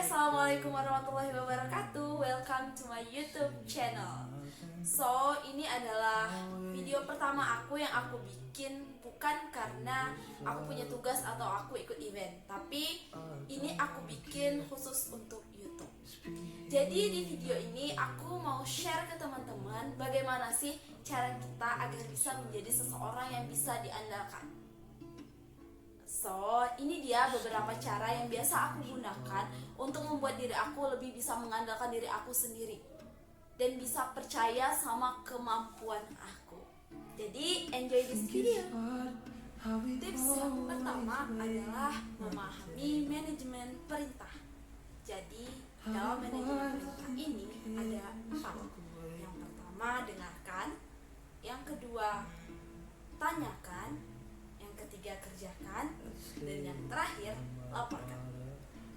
Assalamualaikum warahmatullahi wabarakatuh. Welcome to my YouTube channel. So, ini adalah video pertama aku yang aku bikin bukan karena aku punya tugas atau aku ikut event, tapi ini aku bikin khusus untuk YouTube. Jadi di video ini aku mau share ke teman-teman bagaimana sih cara kita agar bisa menjadi seseorang yang bisa diandalkan. So, ini dia beberapa cara yang biasa aku gunakan untuk membuat diri aku lebih bisa mengandalkan diri aku sendiri dan bisa percaya sama kemampuan aku. Jadi, enjoy this video. Tips yang pertama adalah memahami manajemen perintah. Jadi, dalam manajemen perintah ini ada 4. Yang pertama, dengarkan. Yang kedua, tanyakan. Yang ketiga, kerjakan. Dan yang terakhir, laporkan.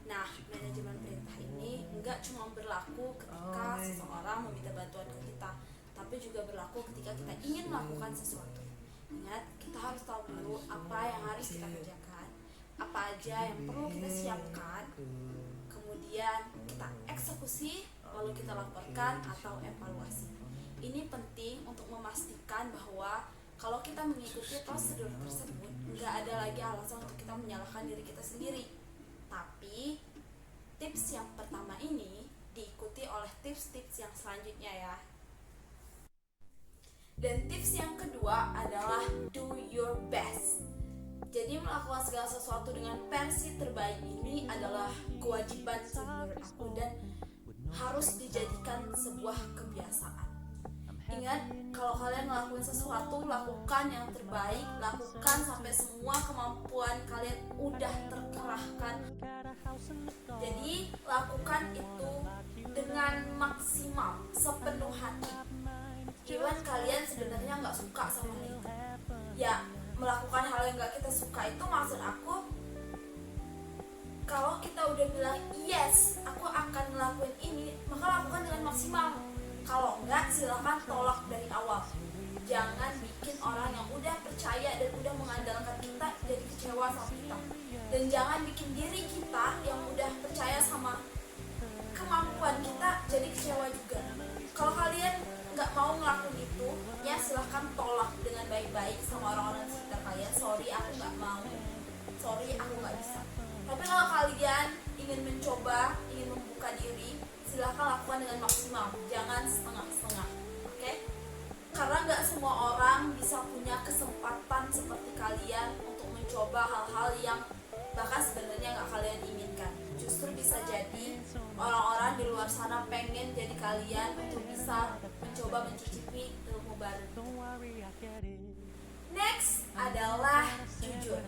Nah, manajemen perintah ini enggak cuma berlaku ketika seseorang meminta bantuan ke kita, tapi juga berlaku ketika kita ingin melakukan sesuatu. Ingat, kita harus tahu dulu apa yang harus kita kerjakan, apa aja yang perlu kita siapkan, kemudian kita eksekusi, lalu kita laporkan atau evaluasi. Ini penting untuk memastikan bahwa kalau kita mengikuti prosedur tersebut, nggak ada lagi alasan untuk kita menyalahkan diri kita sendiri. Tapi, tips yang pertama ini diikuti oleh tips-tips yang selanjutnya ya. Dan tips yang kedua adalah do your best. Jadi melakukan segala sesuatu dengan versi terbaik ini adalah kewajiban senior aku dan harus dijadikan sebuah kebiasaan. Ingat, kalau kalian ngelakuin sesuatu, lakukan yang terbaik, lakukan sampai semua kemampuan kalian udah terkerahkan. Jadi, lakukan itu dengan maksimal, sepenuh hati. Even kalian sebenarnya nggak suka sama hal itu. Ya, melakukan hal yang nggak kita suka itu maksud aku, kalau kita udah bilang, yes, aku akan ngelakuin ini, maka lakukan dengan maksimal. Kalau enggak, silakan tolak dari awal. Jangan bikin orang yang udah percaya dan udah mengandalkan kita jadi kecewa sama kita. Dan jangan bikin diri kita yang udah percaya sama kemampuan kita jadi kecewa juga. Kalau kalian nggak mau ngelakuin itu, ya silakan tolak dengan baik-baik sama orang-orang di sekitar kalian. Sorry, aku nggak mau. Sorry, aku nggak bisa. Tapi kalau kalian ingin mencoba, ingin membuka diri, silakan lakukan dengan maksimal, jangan setengah-setengah, oke? Karena nggak semua orang bisa punya kesempatan seperti kalian untuk mencoba hal-hal yang bahkan sebenarnya nggak kalian inginkan. Justru bisa jadi orang-orang di luar sana pengen jadi kalian untuk bisa mencoba mencicipi ilmu baru. Next adalah jujur.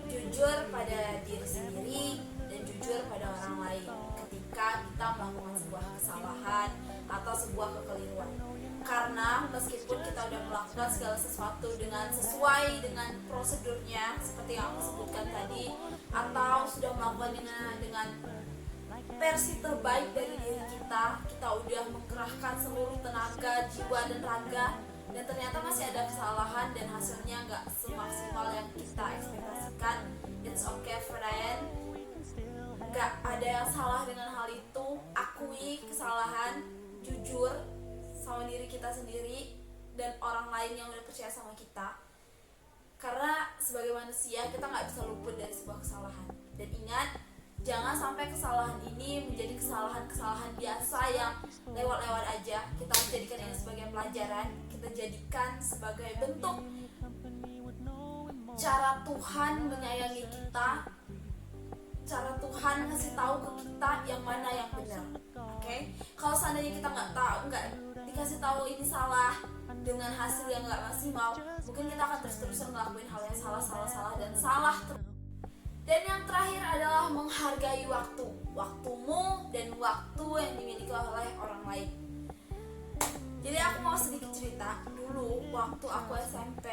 Jujur pada diri sendiri dan jujur pada orang lain ketika kita melakukan sebuah kesalahan atau sebuah kekeliruan. Karena meskipun kita udah melakukan segala sesuatu dengan sesuai dengan prosedurnya seperti yang aku sebutkan tadi, atau sudah melakukan dengan versi terbaik dari diri kita udah mengkerahkan seluruh tenaga, jiwa dan raga, dan ternyata masih ada kesalahan dan hasilnya nggak semaksimal yang kita ekspektasikan. It's okay friend, nggak ada yang salah dengan hal itu. Akui kesalahan, jujur sama diri kita sendiri dan orang lain yang udah percaya sama kita. Karena sebagai manusia kita nggak bisa luput dari sebuah kesalahan. Dan ingat, jangan sampai kesalahan ini menjadi kesalahan-kesalahan biasa yang lewat-lewat aja. Kita menjadikan ini sebagai pelajaran, kita jadikan sebagai bentuk cara Tuhan menyayangi kita, cara Tuhan ngasih tahu ke kita yang mana yang benar. Oke? Kalau seandainya kita nggak dikasih tahu ini salah dengan hasil yang nggak maksimal, mungkin kita akan terus-terusan ngelakuin hal yang salah dan salah. Dan yang terakhir adalah menghargai waktumu dan waktu yang dimiliki oleh orang lain. Jadi aku mau sedikit cerita. Dulu waktu aku SMP,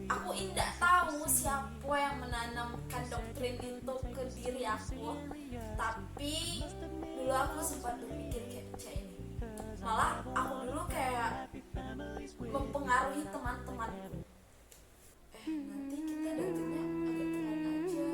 aku tidak tahu siapa yang menanamkan doktrin itu ke diri aku. Tapi dulu aku sempat berpikir kayak ini. Malah aku dulu kayak mempengaruhi teman-temanku. Nanti kita datangnya agak telat aja.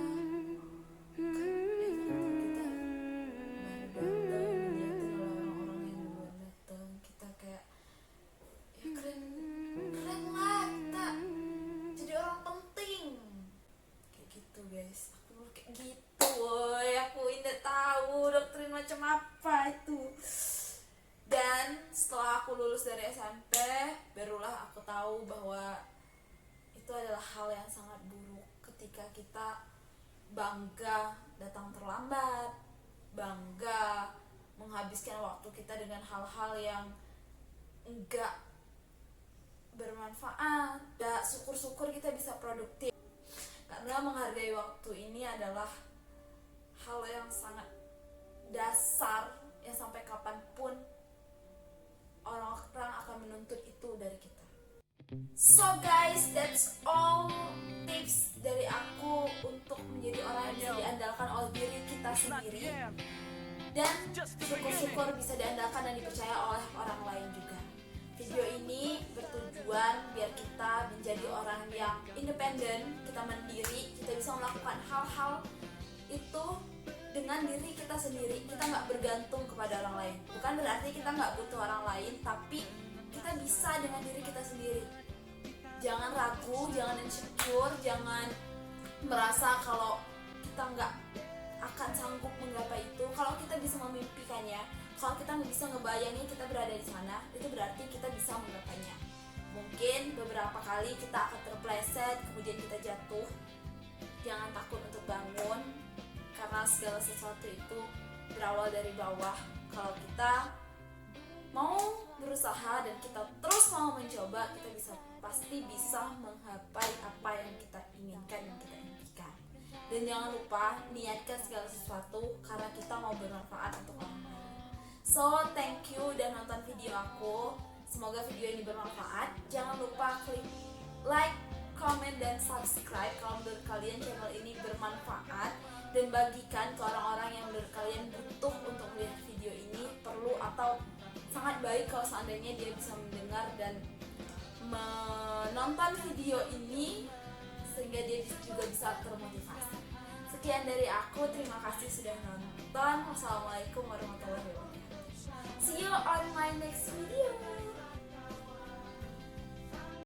macam apa itu. Dan setelah aku lulus dari SMP, barulah aku tahu bahwa itu adalah hal yang sangat buruk ketika kita bangga datang terlambat, bangga menghabiskan waktu kita dengan hal-hal yang enggak bermanfaat. Dan syukur-syukur kita bisa produktif, karena menghargai waktu ini adalah hal yang sangat dasar yang sampai kapanpun orang-orang akan menuntut itu dari kita. So guys, that's all tips dari aku untuk menjadi orang yang bisa diandalkan oleh diri kita sendiri, dan syukur-syukur bisa diandalkan dan dipercaya oleh orang lain juga. Video ini bertujuan biar kita menjadi orang yang independen, kita mandiri, kita bisa melakukan hal-hal itu dengan diri kita sendiri. Kita nggak bergantung kepada orang lain. Bukan berarti kita nggak butuh orang lain, tapi kita bisa dengan diri kita sendiri. Jangan ragu, jangan insecure, jangan merasa kalau kita nggak akan sanggup menggapai itu. Kalau kita bisa memimpikannya, kalau kita bisa ngebayangin kita berada di sana, itu berarti kita bisa menggapainya. Mungkin beberapa kali kita akan terpleset, kemudian kita jatuh. Jangan takut untuk bangun, karena segala sesuatu itu berawal dari bawah. Kalau kita mau berusaha dan kita terus mau mencoba, kita pasti bisa menggapai apa yang kita inginkan dan kita impikan. Dan jangan lupa niatkan segala sesuatu karena kita mau bermanfaat untuk orang lain. So, thank you udah nonton video aku. Semoga video ini bermanfaat. Jangan lupa klik like, comment, dan subscribe kalau menurut kalian channel ini bermanfaat, dan bagikan ke orang-orang yang menurut kalian butuh untuk melihat video ini, perlu atau sangat baik kalau seandainya dia bisa mendengar dan menonton video ini sehingga dia juga bisa termotivasi. Sekian dari aku, terima kasih sudah nonton. Wassalamualaikum warahmatullahi wabarakatuh. See you on my next video.